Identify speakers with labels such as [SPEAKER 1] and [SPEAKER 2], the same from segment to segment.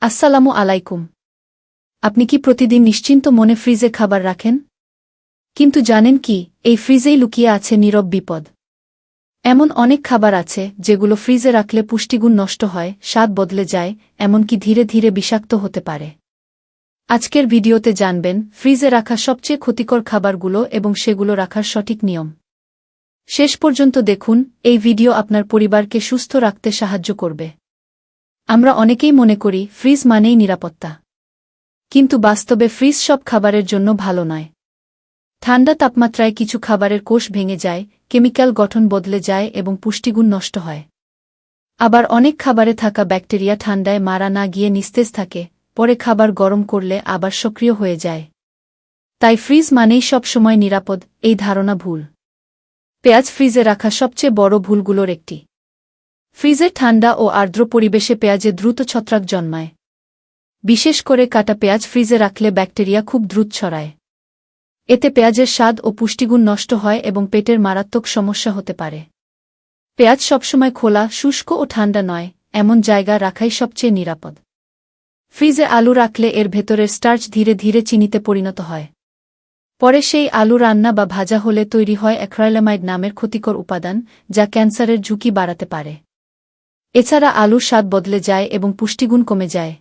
[SPEAKER 1] আসসালামু আলাইকুম। আপনি কি প্রতিদিন নিশ্চিন্ত মনে ফ্রিজে খাবার রাখেন? কিন্তু জানেন কি, এই ফ্রিজেই লুকিয়ে আছে নীরব বিপদ। এমন অনেক খাবার আছে যেগুলো ফ্রিজে রাখলে পুষ্টিগুণ নষ্ট হয়, স্বাদ বদলে যায়, এমনকি ধীরে ধীরে বিষাক্ত হতে পারে। আজকের ভিডিওতে জানবেন ফ্রিজে রাখা সবচেয়ে ক্ষতিকর খাবারগুলো এবং সেগুলো রাখার সঠিক নিয়ম। শেষ পর্যন্ত দেখুন, এই ভিডিও আপনার পরিবারকে সুস্থ রাখতে সাহায্য করবে। আমরা অনেকেই মনে করি ফ্রিজ মানেই নিরাপত্তা। কিন্তু বাস্তবে ফ্রিজ সব খাবারের জন্য ভালো নয়। ঠান্ডা তাপমাত্রায় কিছু খাবারের কোষ ভেঙে যায়, কেমিক্যাল গঠন বদলে যায় এবং পুষ্টিগুণ নষ্ট হয়। আবার অনেক খাবারে থাকা ব্যাকটেরিয়া ঠান্ডায় মারা না গিয়ে নিস্তেজ থাকে, পরে খাবার গরম করলে আবার সক্রিয় হয়ে যায়। তাই ফ্রিজ মানেই সব সময় নিরাপদ, এই ধারণা ভুল। পেঁয়াজ ফ্রিজে রাখা সবচেয়ে বড় ভুলগুলোর একটি। ফ্রিজের ঠান্ডা ও আর্দ্র পরিবেশে পেঁয়াজে দ্রুত ছত্রাক জন্মায়। বিশেষ করে কাটা পেঁয়াজ ফ্রিজে রাখলে ব্যাকটেরিয়া খুব দ্রুত ছড়ায়। এতে পেঁয়াজের স্বাদ ও পুষ্টিগুণ নষ্ট হয় এবং পেটের মারাত্মক সমস্যা হতে পারে। পেঁয়াজ সবসময় খোলা, শুষ্ক ও ঠান্ডা নয়, এমন জায়গা রাখাই সবচেয়ে নিরাপদ। ফ্রিজে আলু রাখলে এর ভেতরের স্টার্চ ধীরে ধীরে চিনিতে পরিণত হয়। পরে সেই আলু রান্না বা ভাজা হলে তৈরি হয় অ্যাক্রাইলামাইড নামের ক্ষতিকর উপাদান, যা ক্যান্সারের ঝুঁকি বাড়াতে পারে। এছাড়া আলুর স্বাদ বদলে যায় এবং পুষ্টিগুণ কমে যায়।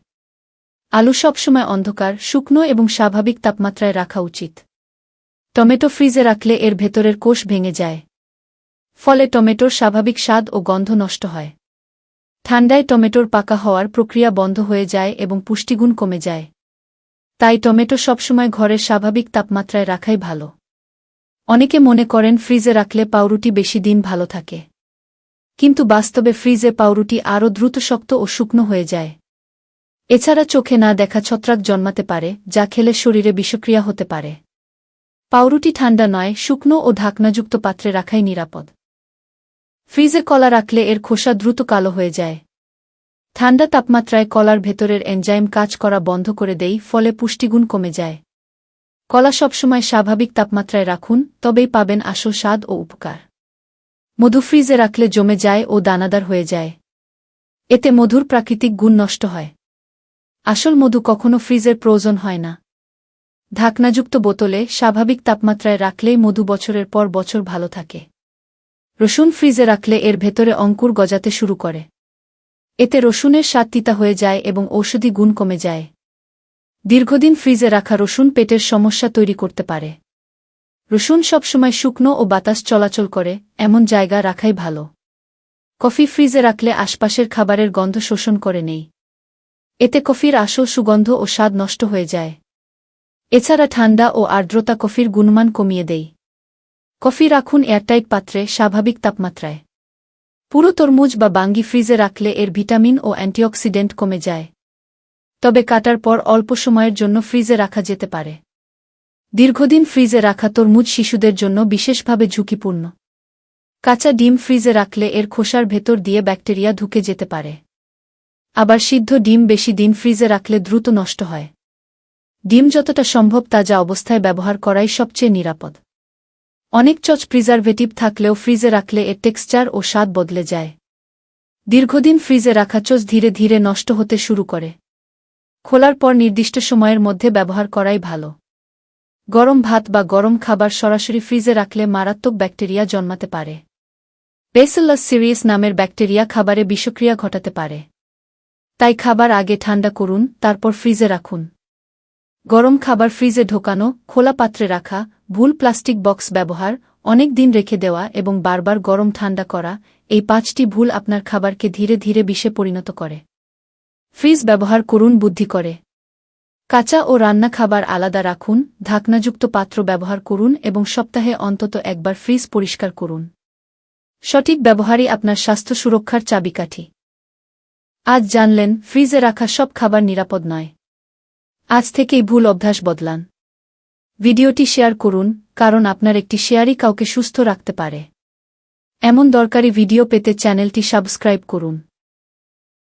[SPEAKER 1] আলু সবসময় অন্ধকার, শুকনো এবং স্বাভাবিক তাপমাত্রায় রাখা উচিত। টমেটো ফ্রিজে রাখলে এর ভেতরের কোষ ভেঙে যায়। ফলে টমেটোর স্বাভাবিক স্বাদ ও গন্ধ নষ্ট হয়। ঠান্ডায় টমেটোর পাকা হওয়ার প্রক্রিয়া বন্ধ হয়ে যায় এবং পুষ্টিগুণ কমে যায়। তাই টমেটো সবসময় ঘরের স্বাভাবিক তাপমাত্রায় রাখাই ভালো। অনেকে মনে করেন ফ্রিজে রাখলে পাউরুটি বেশি দিন ভালো থাকে। কিন্তু বাস্তবে ফ্রিজে পাউরুটি আরও দ্রুত শক্ত ও শুকনো হয়ে যায়। এছাড়া চোখে না দেখা ছত্রাক জন্মাতে পারে, যা খেলে শরীরে বিষক্রিয়া হতে পারে। পাউরুটি ঠান্ডা নয়, শুকনো ও ঢাকনাযুক্ত পাত্রে রাখাই নিরাপদ। ফ্রিজে কলা রাখলে এর খোসা দ্রুত কালো হয়ে যায়। ঠান্ডা তাপমাত্রায় কলার ভেতরের এনজাইম কাজ করা বন্ধ করে দেয়, ফলে পুষ্টিগুণ কমে যায়। কলা সবসময় স্বাভাবিক তাপমাত্রায় রাখুন, তবেই পাবেন আসল স্বাদ ও উপকার। মধু ফ্রিজে রাখলে জমে যায় ও দানাদার হয়ে যায়। এতে মধুর প্রাকৃতিক গুণ নষ্ট হয়। আসল মধু কখনো ফ্রিজের প্রয়োজন হয় না। ঢাকনাযুক্ত বোতলে স্বাভাবিক তাপমাত্রায় রাখলেই মধু বছরের পর বছর ভালো থাকে। রসুন ফ্রিজে রাখলে এর ভেতরে অঙ্কুর গজাতে শুরু করে। এতে রসুনের স্বাদ তিতা হয়ে যায় এবং ঔষধি গুণ কমে যায়। দীর্ঘদিন ফ্রিজে রাখা রসুন পেটের সমস্যা তৈরি করতে পারে। রসুন সবসময় শুকনো ও বাতাস চলাচল করে এমন জায়গা রাখাই ভালো। কফি ফ্রিজে রাখলে আশপাশের খাবারের গন্ধ শোষণ করে নেই। এতে কফির আসল সুগন্ধ ও স্বাদ নষ্ট হয়ে যায়। এছাড়া ঠান্ডা ও আর্দ্রতা কফির গুণমান কমিয়ে দেয়। কফি রাখুন এয়ারটাইট পাত্রে, স্বাভাবিক তাপমাত্রায়। পুরো তরমুজ বা বাঙ্গি ফ্রিজে রাখলে এর ভিটামিন ও অ্যান্টিঅক্সিডেন্ট কমে যায়। তবে কাটার পর অল্প সময়ের জন্য ফ্রিজে রাখা যেতে পারে। দীর্ঘদিন ফ্রিজে রাখা তরমুজ শিশুদের জন্য বিশেষভাবে ঝুঁকিপূর্ণ। কাঁচা ডিম ফ্রিজে রাখলে এর খোসার ভেতর দিয়ে ব্যাকটেরিয়া ঢুকে যেতে পারে। আবার সিদ্ধ ডিম বেশি দিন ফ্রিজে রাখলে দ্রুত নষ্ট হয়। ডিম যতটা সম্ভব তাজা অবস্থায় ব্যবহার করাই সবচেয়ে নিরাপদ। অনেক প্রিজারভেটিভ থাকলেও ফ্রিজে রাখলে এর টেক্সচার ও স্বাদ বদলে যায়। দীর্ঘদিন ফ্রিজে রাখা ধীরে ধীরে নষ্ট হতে শুরু করে। খোলার পর নির্দিষ্ট সময়ের মধ্যে ব্যবহার করাই ভালো। গরম ভাত বা গরম খাবার সরাসরি ফ্রিজে রাখলে মারাত্মক ব্যাকটেরিয়া জন্মাতে পারে। ব্যাসিলাস সিরিয়াস নামের ব্যাকটেরিয়া খাবারে বিষক্রিয়া ঘটাতে পারে। তাই খাবার আগে ঠান্ডা করুন, তারপর ফ্রিজে রাখুন। গরম খাবার ফ্রিজে ঢোকানো, খোলা পাত্রে রাখা, ভুল প্লাস্টিক বক্স ব্যবহার, অনেক দিন রেখে দেওয়া এবং বারবার গরম ঠান্ডা করা, এই ৫টি ভুল আপনার খাবারকে ধীরে ধীরে বিষে পরিণত করে। ফ্রিজ ব্যবহার করুন বুদ্ধি করে। কাঁচা ও রান্না খাবার আলাদা রাখুন, ঢাকনাযুক্ত পাত্র ব্যবহার করুন এবং সপ্তাহে অন্তত একবার ফ্রিজ পরিষ্কার করুন। সঠিক ব্যবহারই আপনার স্বাস্থ্য সুরক্ষার চাবিকাঠি। আজ জানলেন ফ্রিজে রাখা সব খাবার নিরাপদ নয়। আজ থেকেই ভুল অভ্যাস বদলান। ভিডিওটি শেয়ার করুন, কারণ আপনার একটি শেয়ারই কাউকে সুস্থ রাখতে পারে। এমন দরকারি ভিডিও পেতে চ্যানেলটি সাবস্ক্রাইব করুন।